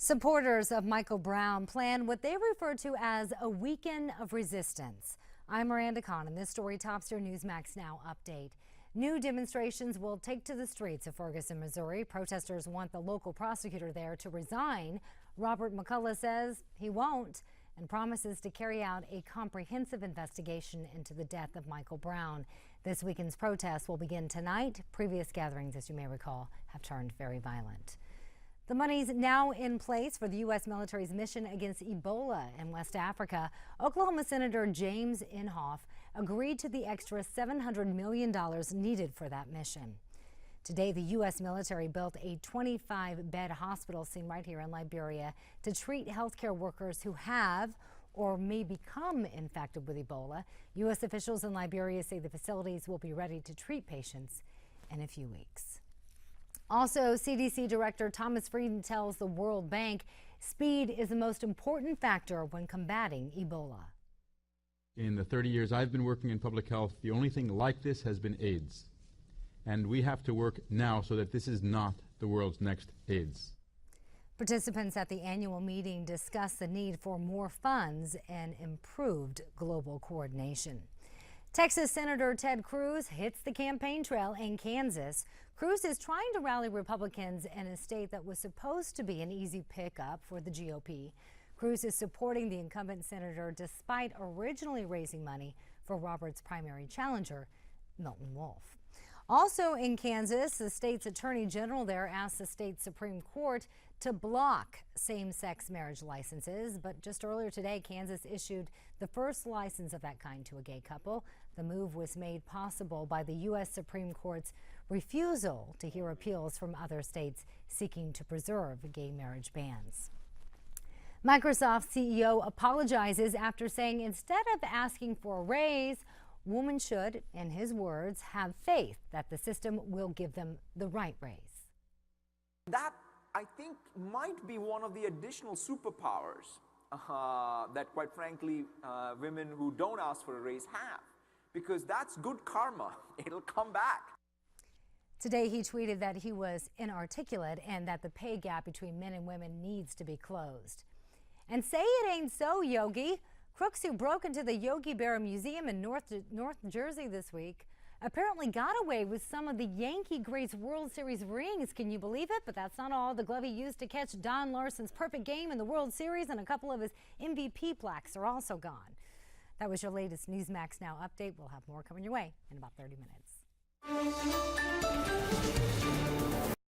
Supporters of Michael Brown plan what they refer to as a weekend of resistance. I'm Miranda Khan, and this story tops your Newsmax Now update. New demonstrations will take to the streets of Ferguson, Missouri. Protesters want the local prosecutor there to resign. Robert McCullough says he won't and promises to carry out a comprehensive investigation into the death of Michael Brown. This weekend's protests will begin tonight. Previous gatherings, as you may recall, have turned very violent. The money's now in place for the U.S. military's mission against Ebola in West Africa. Oklahoma Senator James Inhofe agreed to the extra $700 million needed for that mission. Today, the U.S. military built a 25-bed hospital scene right here in Liberia to treat healthcare workers who have or may become infected with Ebola. U.S. officials in Liberia say the facilities will be ready to treat patients in a few weeks. Also, CDC Director Thomas Frieden tells the World Bank speed is the most important factor when combating Ebola. In the 30 years I've been working in public health, the only thing like this has been AIDS. And we have to work now so that this is not the world's next AIDS. Participants at the annual meeting discussed the need for more funds and improved global coordination. Texas Senator Ted Cruz hits the campaign trail in Kansas. Cruz is trying to rally Republicans in a state that was supposed to be an easy pickup for the GOP. Cruz is supporting the incumbent senator despite originally raising money for Roberts' primary challenger, Milton Wolf. Also in Kansas, the state's attorney general there asked the state Supreme Court to block same-sex marriage licenses. But just earlier today, Kansas issued the first license of that kind to a gay couple. The move was made possible by the U.S. Supreme Court's refusal to hear appeals from other states seeking to preserve gay marriage bans. Microsoft CEO apologizes after saying instead of asking for a raise, women should, in his words, have faith that the system will give them the right raise. That, I think, might be one of the additional superpowers that, quite frankly, women who don't ask for a raise have, because that's good karma. It'll come back. Today, he tweeted that he was inarticulate and that the pay gap between men and women needs to be closed. And say it ain't so, Yogi. Crooks who broke into the Yogi Berra Museum in North Jersey this week apparently got away with some of the Yankee greats' World Series rings. Can you believe it? But that's not all. The glove he used to catch Don Larsen's perfect game in the World Series and a couple of his MVP plaques are also gone. That was your latest Newsmax Now update. We'll have more coming your way in about 30 minutes.